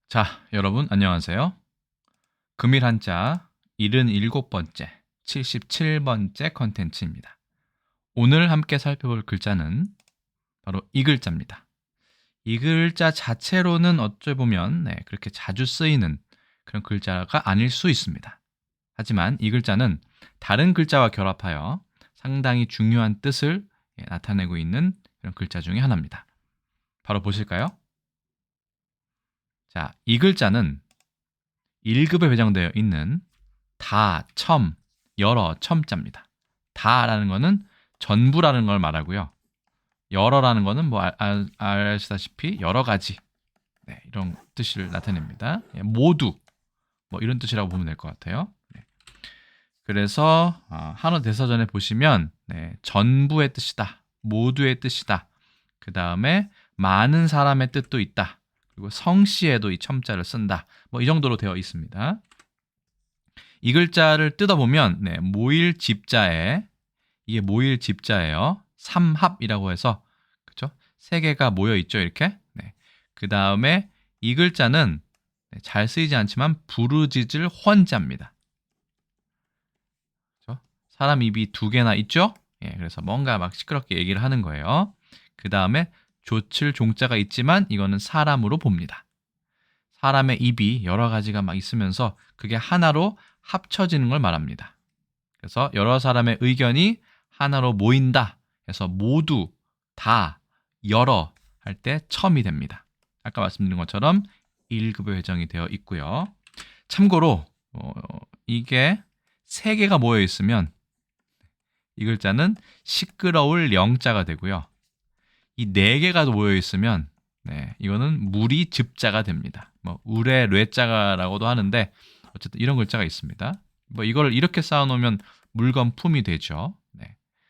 자, 여러분 안녕하세요. 금일 한자 77번째, 77번째 컨텐츠입니다. 오늘 함께 살펴볼 글자는 바로 이 글자입니다. 이 글자 자체로는 어찌 보면 그렇게 자주 쓰이는 그런 글자가 아닐 수 있습니다. 하지만 이 글자는 다른 글자와 결합하여 상당히 중요한 뜻을 나타내고 있는 그런 글자 중에 하나입니다. 바로 보실까요? 자, 이 글자는 1급에 배정되어 있는 다, 첨, 여러, 첨자입니다. 다라는 거는 전부라는 걸 말하고요. 여러라는 거는 뭐 아시다시피 여러 가지 이런 뜻을 나타냅니다. 모두 뭐 이런 뜻이라고 보면 될 것 같아요. 그래서 한어 대사전에 보시면 전부의 뜻이다, 모두의 뜻이다. 그 다음에 많은 사람의 뜻도 있다. 그리고 성씨에도 이 첨자를 쓴다. 뭐 이 정도로 되어 있습니다. 이 글자를 뜯어보면 모일 집자에 이게 모일 집자예요. 삼합이라고 해서 그렇죠? 세 개가 모여 있죠, 이렇게. 그 다음에 이 글자는 잘 쓰이지 않지만 부르짖을 헌자입니다. 그렇죠? 사람 입이 두 개나 있죠? 그래서 뭔가 막 시끄럽게 얘기를 하는 거예요. 그 다음에 조칠 종자가 있지만 이거는 사람으로 봅니다. 사람의 입이 여러 가지가 막 있으면서 그게 하나로 합쳐지는 걸 말합니다. 그래서 여러 사람의 의견이 하나로 모인다 해서 모두, 다, 여러 할 때 첨이 됩니다. 아까 말씀드린 것처럼 1급에 배정이 되어 있고요. 참고로 이게 3개가 모여 있으면 이 글자는 시끄러울 영자가 되고요. 이 4개가 모여 있으면 이거는 무리 즙자가 됩니다. 뭐 우레 뇌자가라고도 하는데 어쨌든 이런 글자가 있습니다. 뭐 이걸 이렇게 쌓아놓으면 물건품이 되죠.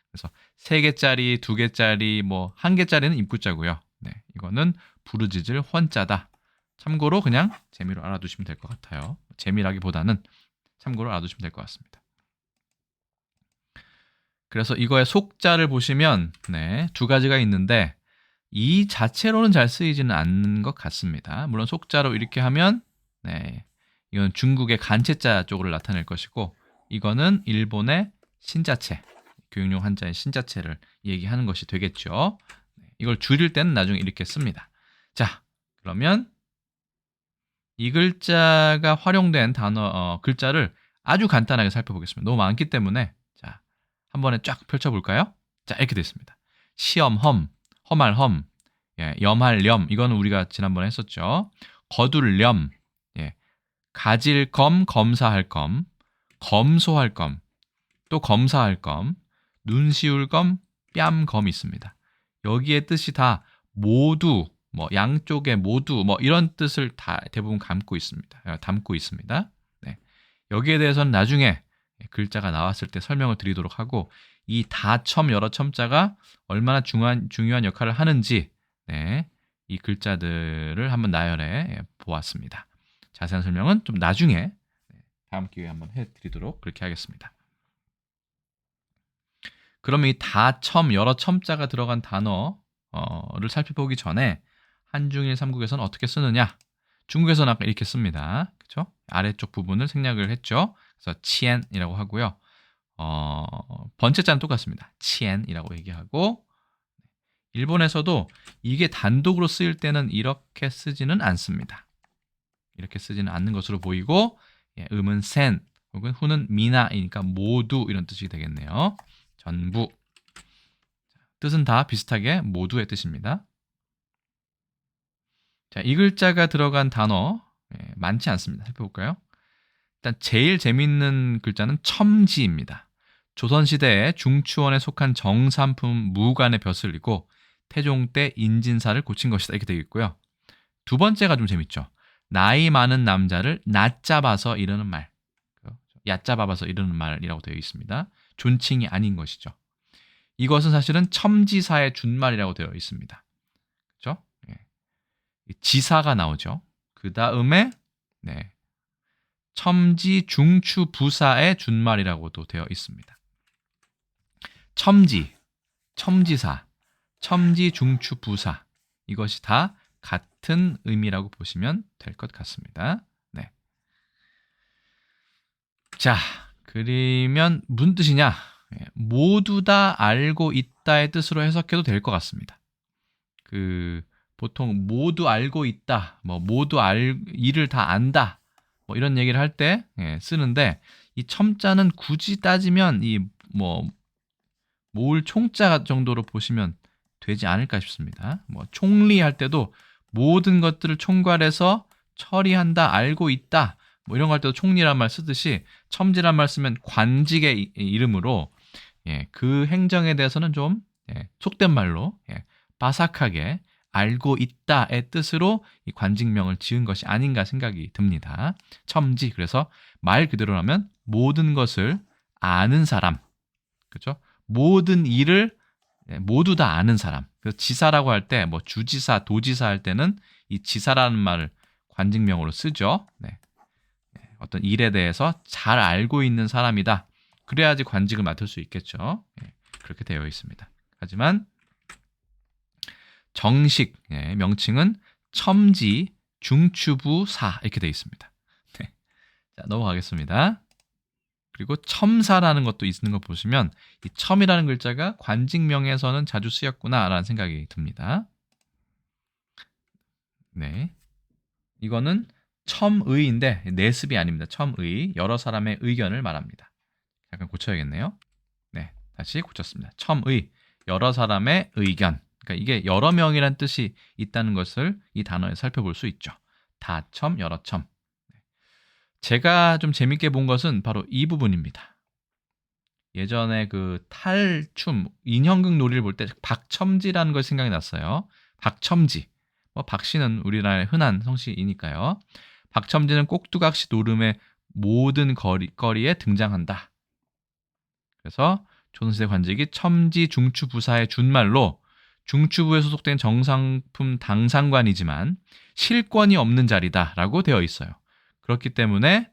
그래서 3개짜리, 2개짜리, 뭐 1개짜리는 입구자고요. 이거는 부르짖을 헌자다. 참고로 그냥 재미로 알아두시면 될 것 같아요. 재미라기보다는 참고로 알아두시면 될 것 같습니다. 그래서 이거의 속자를 보시면 2가지가 있는데 이 자체로는 잘 쓰이지는 않는 것 같습니다. 물론 속자로 이렇게 하면 이건 중국의 간체자 쪽으로 나타낼 것이고 이거는 일본의 신자체, 교육용 한자의 신자체를 얘기하는 것이 되겠죠. 이걸 줄일 때는 나중에 이렇게 씁니다. 자, 그러면 이 글자가 활용된 단어 글자를 아주 간단하게 살펴보겠습니다. 너무 많기 때문에 자, 한 번에 쫙 펼쳐볼까요? 자, 이렇게 됐습니다. 시험, 험, 험할 험, 염할 염, 이거는 우리가 지난번에 했었죠. 거둘 염, 가질 검, 검사할 검, 검소할 검, 또 검사할 검, 눈시울 검, 뺨 검이 있습니다. 여기에 뜻이 다 모두, 뭐 양쪽에 모두, 뭐 이런 뜻을 다 대부분 담고 있습니다. 여기에 대해서는 나중에 글자가 나왔을 때 설명을 드리도록 하고 이 다첨 여러 첨자가 얼마나 중요한 역할을 하는지 이 글자들을 한번 나열해 보았습니다. 자세한 설명은 좀 나중에 다음 기회에 한번 해드리도록 그렇게 하겠습니다. 그러면 이 다첨 여러 첨자가 들어간 단어를 살펴보기 전에 한중일 삼국에서는 어떻게 쓰느냐? 중국에서는 아까 이렇게 씁니다. 그렇죠? 아래쪽 부분을 생략을 했죠. 그래서 치엔이라고 하고요. 번째자는 똑같습니다. 치엔이라고 얘기하고 일본에서도 이게 단독으로 쓰일 때는 이렇게 쓰지는 않습니다. 이렇게 쓰지는 않는 것으로 보이고 음은 센 혹은 후는 미나이니까 모두 이런 뜻이 되겠네요. 전부. 뜻은 다 비슷하게 모두의 뜻입니다. 자, 이 글자가 들어간 단어 많지 않습니다. 살펴볼까요? 일단 제일 재밌는 글자는 첨지입니다. 조선시대에 중추원에 속한 정삼품 무관의 벼슬이고 태종 때 인진사를 고친 것이다 이렇게 되겠고요. 두 번째가 좀 재밌죠. 나이 많은 남자를 낮잡아서 이르는 말, 얕잡아서 이르는 말이라고 되어 있습니다. 존칭이 아닌 것이죠. 이것은 사실은 첨지사의 준말이라고 되어 있습니다. 그렇죠? 지사가 나오죠. 그 다음에 첨지 중추 부사의 준말이라고도 되어 있습니다. 첨지, 첨지사, 첨지 중추 부사 이것이 다 같은 의미라고 보시면 될 것 같습니다. 네. 자, 그러면 무슨 뜻이냐? 모두 다 알고 있다의 뜻으로 해석해도 될 것 같습니다. 보통 모두 알고 있다, 이를 다 안다, 이런 얘기를 할 때 쓰는데, 이 첨자는 굳이 따지면 모을 총자 정도로 보시면 되지 않을까 싶습니다. 총리할 때도 모든 것들을 총괄해서 처리한다, 알고 있다, 이런 거 할 때도 총리란 말 쓰듯이 첨지란 말 쓰면 관직의 이름으로 그 행정에 대해서는 좀 속된 말로 바삭하게 알고 있다의 뜻으로 이 관직명을 지은 것이 아닌가 생각이 듭니다. 첨지, 그래서 말 그대로라면 모든 것을 아는 사람, 그렇죠? 모든 일을 모두 다 아는 사람. 그래서 지사라고 할 때, 주지사, 도지사 할 때는 이 지사라는 말을 관직명으로 쓰죠. 네. 어떤 일에 대해서 잘 알고 있는 사람이다. 그래야지 관직을 맡을 수 있겠죠. 그렇게 되어 있습니다. 하지만 정식 명칭은 첨지, 중추부사 이렇게 되어 있습니다. 네. 자, 넘어가겠습니다. 그리고 첨사라는 것도 있는 거 보시면 이 첨이라는 글자가 관직명에서는 자주 쓰였구나라는 생각이 듭니다. 네, 이거는 첨의인데 내습이 아닙니다. 첨의, 여러 사람의 의견을 말합니다. 약간 고쳐야겠네요. 네, 다시 고쳤습니다. 첨의, 여러 사람의 의견. 그러니까 이게 여러 명이란 뜻이 있다는 것을 이 단어에 살펴볼 수 있죠. 다첨, 여러첨. 제가 좀 재밌게 본 것은 바로 이 부분입니다. 예전에 그 탈춤, 인형극 놀이를 볼 때 박첨지라는 걸 생각이 났어요. 박첨지. 박씨는 우리나라의 흔한 성씨이니까요. 박첨지는 꼭두각시 노름의 모든 거리에 등장한다. 그래서 조선시대 관직이 첨지 중추부사의 준말로 중추부에 소속된 정상품 당상관이지만 실권이 없는 자리다라고 되어 있어요. 그렇기 때문에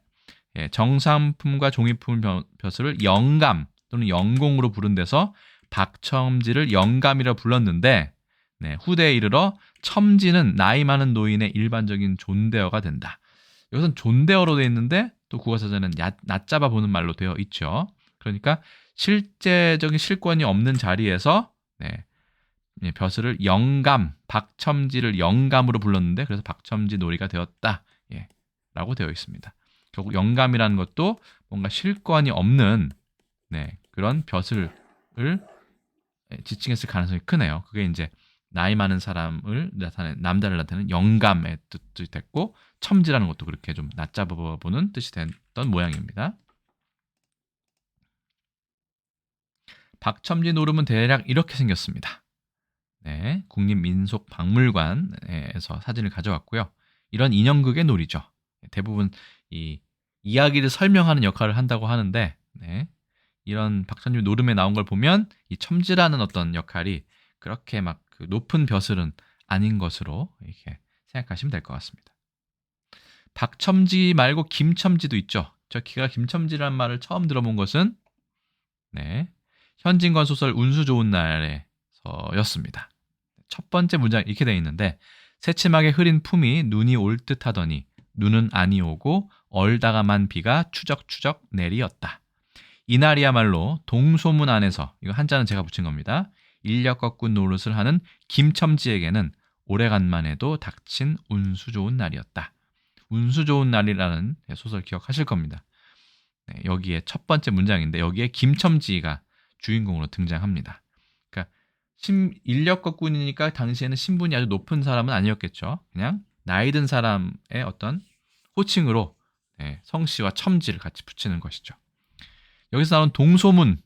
정상품과 종이품 벼슬을 영감 또는 영공으로 부른 데서 박첨지를 영감이라 불렀는데 후대에 이르러 첨지는 나이 많은 노인의 일반적인 존대어가 된다. 이것은 존대어로 되어 있는데 또 국어사전은 낮잡아 보는 말로 되어 있죠. 그러니까 실제적인 실권이 없는 자리에서 벼슬을 영감, 박첨지를 영감으로 불렀는데 그래서 박첨지 놀이가 되었다. 라고 되어 있습니다. 결국 영감이라는 것도 뭔가 실권이 없는 그런 벼슬을 지칭했을 가능성이 크네요. 그게 이제 나이 많은 사람을 나타내는, 남자를 나타내는 영감의 뜻이 됐고 첨지라는 것도 그렇게 좀 낮잡아보는 뜻이 됐던 모양입니다. 박첨지 노름은 대략 이렇게 생겼습니다. 국립민속박물관에서 사진을 가져왔고요. 이런 인형극의 놀이죠. 대부분 이 이야기를 설명하는 역할을 한다고 하는데 이런 박첨지 노름에 나온 걸 보면 이 첨지라는 어떤 역할이 그렇게 막 그 높은 벼슬은 아닌 것으로 이렇게 생각하시면 될 것 같습니다. 박첨지 말고 김첨지도 있죠. 제가 김첨지라는 말을 처음 들어본 것은 현진건 소설 운수 좋은 날에서였습니다. 첫 번째 문장 이렇게 되어 있는데 새침하게 흐린 품이 눈이 올 듯하더니 눈은 아니 오고 얼다가만 비가 추적추적 내리었다. 이날이야말로 동소문 안에서, 이거 한자는 제가 붙인 겁니다. 인력거꾼 노릇을 하는 김첨지에게는 오래간만에도 닥친 운수 좋은 날이었다. 운수 좋은 날이라는 소설 기억하실 겁니다. 여기에 첫 번째 문장인데 여기에 김첨지가 주인공으로 등장합니다. 그러니까 인력거꾼이니까 당시에는 신분이 아주 높은 사람은 아니었겠죠. 그냥 나이 든 사람의 어떤 호칭으로 성씨와 첨지를 같이 붙이는 것이죠. 여기서 나온 동소문은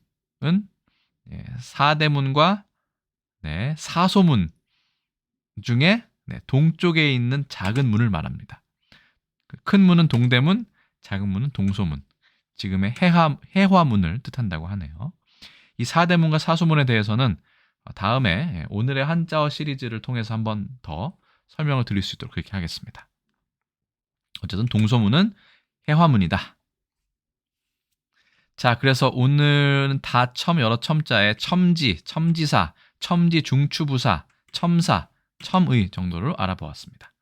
사대문과 사소문 중에 동쪽에 있는 작은 문을 말합니다. 큰 문은 동대문, 작은 문은 동소문. 지금의 해화문을 뜻한다고 하네요. 이 사대문과 사소문에 대해서는 다음에 오늘의 한자어 시리즈를 통해서 한 번 더 설명을 드릴 수 있도록 그렇게 하겠습니다. 어쨌든 동소문은 해화문이다. 자, 그래서 오늘은 다첨 여러 첨자에 첨지, 첨지사, 첨지 중추부사, 첨사, 첨의 정도를 알아보았습니다.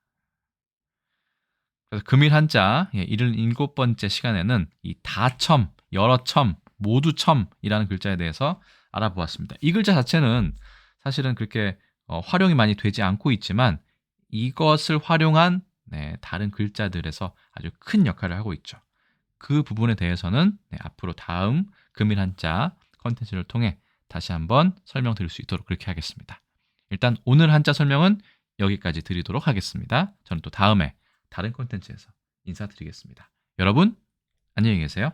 그래서 금일 한자 77번째 시간에는 이 다첨, 여러첨, 모두첨이라는 글자에 대해서 알아보았습니다. 이 글자 자체는 사실은 그렇게 활용이 많이 되지 않고 있지만 이것을 활용한 다른 글자들에서 아주 큰 역할을 하고 있죠. 그 부분에 대해서는 앞으로 다음 금일 한자 컨텐츠를 통해 다시 한번 설명드릴 수 있도록 그렇게 하겠습니다. 일단 오늘 한자 설명은 여기까지 드리도록 하겠습니다. 저는 또 다음에 다른 콘텐츠에서 인사드리겠습니다. 여러분, 안녕히 계세요.